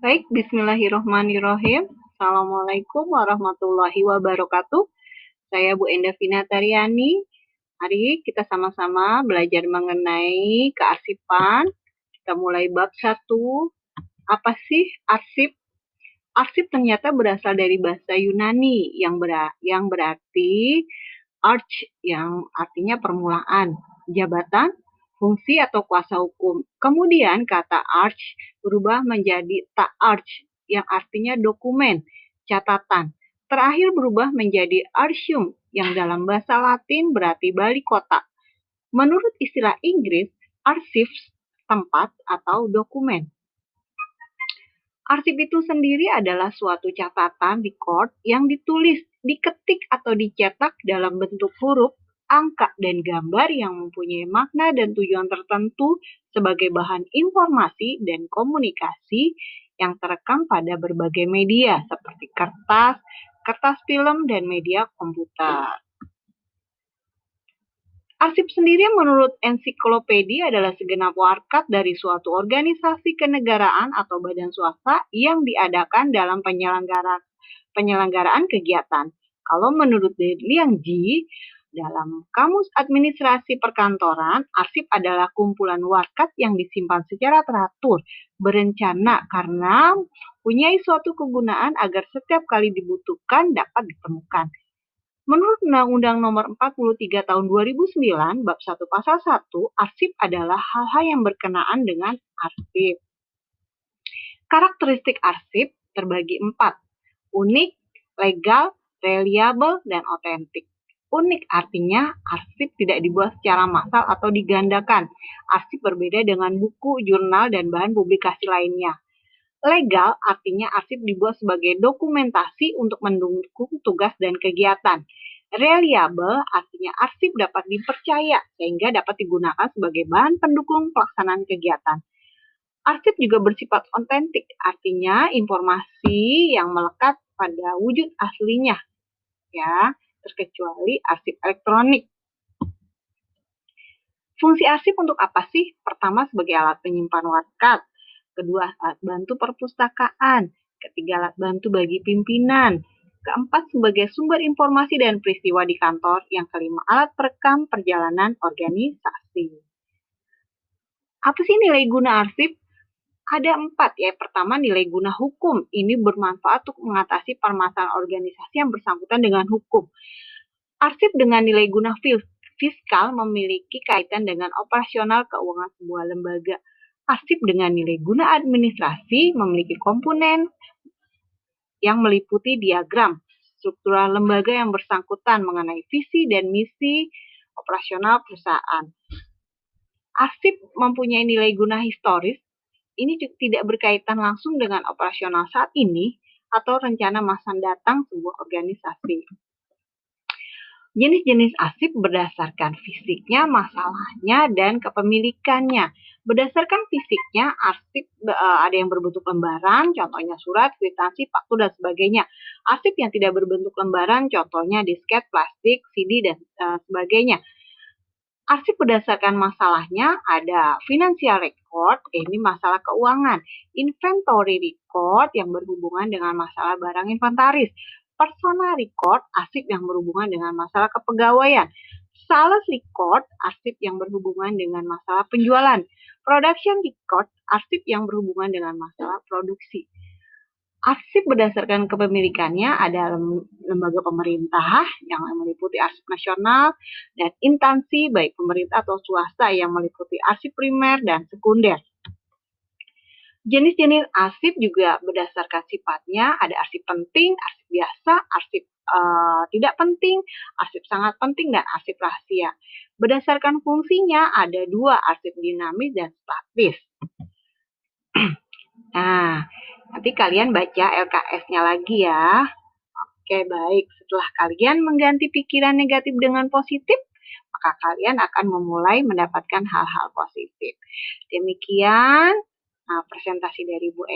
Baik, bismillahirrohmanirrohim. Assalamualaikum warahmatullahi wabarakatuh. Saya Bu Enda Vinatariani. Mari kita sama-sama belajar mengenai kearsipan. Kita mulai bab 1. Apa sih arsip? Arsip ternyata berasal dari bahasa Yunani yang berarti arch, yang artinya permulaan, jabatan, fungsi atau kuasa hukum. Kemudian kata arch berubah menjadi ta'arch yang artinya dokumen, catatan. Terakhir berubah menjadi archium yang dalam bahasa Latin berarti balik kotak. Menurut istilah Inggris, archives tempat atau dokumen. Arsip itu sendiri adalah suatu catatan record yang ditulis, diketik atau dicetak dalam bentuk huruf, angka, dan gambar yang mempunyai makna dan tujuan tertentu sebagai bahan informasi dan komunikasi yang terekam pada berbagai media seperti kertas, kertas film, dan media komputer. Arsip sendiri menurut ensiklopedia adalah segenap warkat dari suatu organisasi kenegaraan atau badan swasta yang diadakan dalam penyelenggaraan kegiatan. Kalau menurut Liang Ji, dalam Kamus Administrasi Perkantoran, arsip adalah kumpulan warkat yang disimpan secara teratur, berencana karena punya suatu kegunaan agar setiap kali dibutuhkan dapat ditemukan. Menurut Undang-Undang Nomor 43 Tahun 2009, Bab 1 Pasal 1, arsip adalah hal-hal yang berkenaan dengan arsip. Karakteristik arsip terbagi 4, unik, legal, reliable, dan otentik. Unik artinya arsip tidak dibuat secara massal atau digandakan. Arsip berbeda dengan buku, jurnal, dan bahan publikasi lainnya. Legal artinya arsip dibuat sebagai dokumentasi untuk mendukung tugas dan kegiatan. Reliable artinya arsip dapat dipercaya sehingga dapat digunakan sebagai bahan pendukung pelaksanaan kegiatan. Arsip juga bersifat otentik, artinya informasi yang melekat pada wujud aslinya, ya, terkecuali arsip elektronik. Fungsi arsip untuk apa sih? Pertama, sebagai alat penyimpan warkat. Kedua, alat bantu perpustakaan. Ketiga, alat bantu bagi pimpinan. Keempat, sebagai sumber informasi dan peristiwa di kantor. Yang kelima, alat perekam perjalanan organisasi. Apa sih nilai guna arsip? Ada 4 ya. Pertama, nilai guna hukum. Ini bermanfaat untuk mengatasi permasalahan organisasi yang bersangkutan dengan hukum. Arsip dengan nilai guna fiskal memiliki kaitan dengan operasional keuangan sebuah lembaga. Arsip dengan nilai guna administrasi memiliki komponen yang meliputi diagram struktural lembaga yang bersangkutan mengenai visi dan misi operasional perusahaan. Arsip mempunyai nilai guna historis. Ini juga tidak berkaitan langsung dengan operasional saat ini atau rencana masa datang sebuah organisasi. Jenis-jenis arsip berdasarkan fisiknya, masalahnya, dan kepemilikannya. Berdasarkan fisiknya, arsip ada yang berbentuk lembaran, contohnya surat, kwitansi, faktur, dan sebagainya. Arsip yang tidak berbentuk lembaran, contohnya disket, plastik, CD, dan sebagainya. Arsip berdasarkan masalahnya ada financial record, ini masalah keuangan, inventory record yang berhubungan dengan masalah barang inventaris, personal record, arsip yang berhubungan dengan masalah kepegawaian, sales record, arsip yang berhubungan dengan masalah penjualan, production record, arsip yang berhubungan dengan masalah produksi. Arsip berdasarkan kepemilikannya ada lembaga pemerintah yang meliputi arsip nasional dan instansi baik pemerintah atau swasta yang meliputi arsip primer dan sekunder. Jenis-jenis arsip juga berdasarkan sifatnya, ada arsip penting, arsip biasa, arsip tidak penting, arsip sangat penting, dan arsip rahasia. Berdasarkan fungsinya ada 2, arsip dinamis dan statis. Nah, nanti kalian baca LKS-nya lagi ya. Oke, baik. Setelah kalian mengganti pikiran negatif dengan positif, maka kalian akan memulai mendapatkan hal-hal positif. Demikian presentasi dari Bu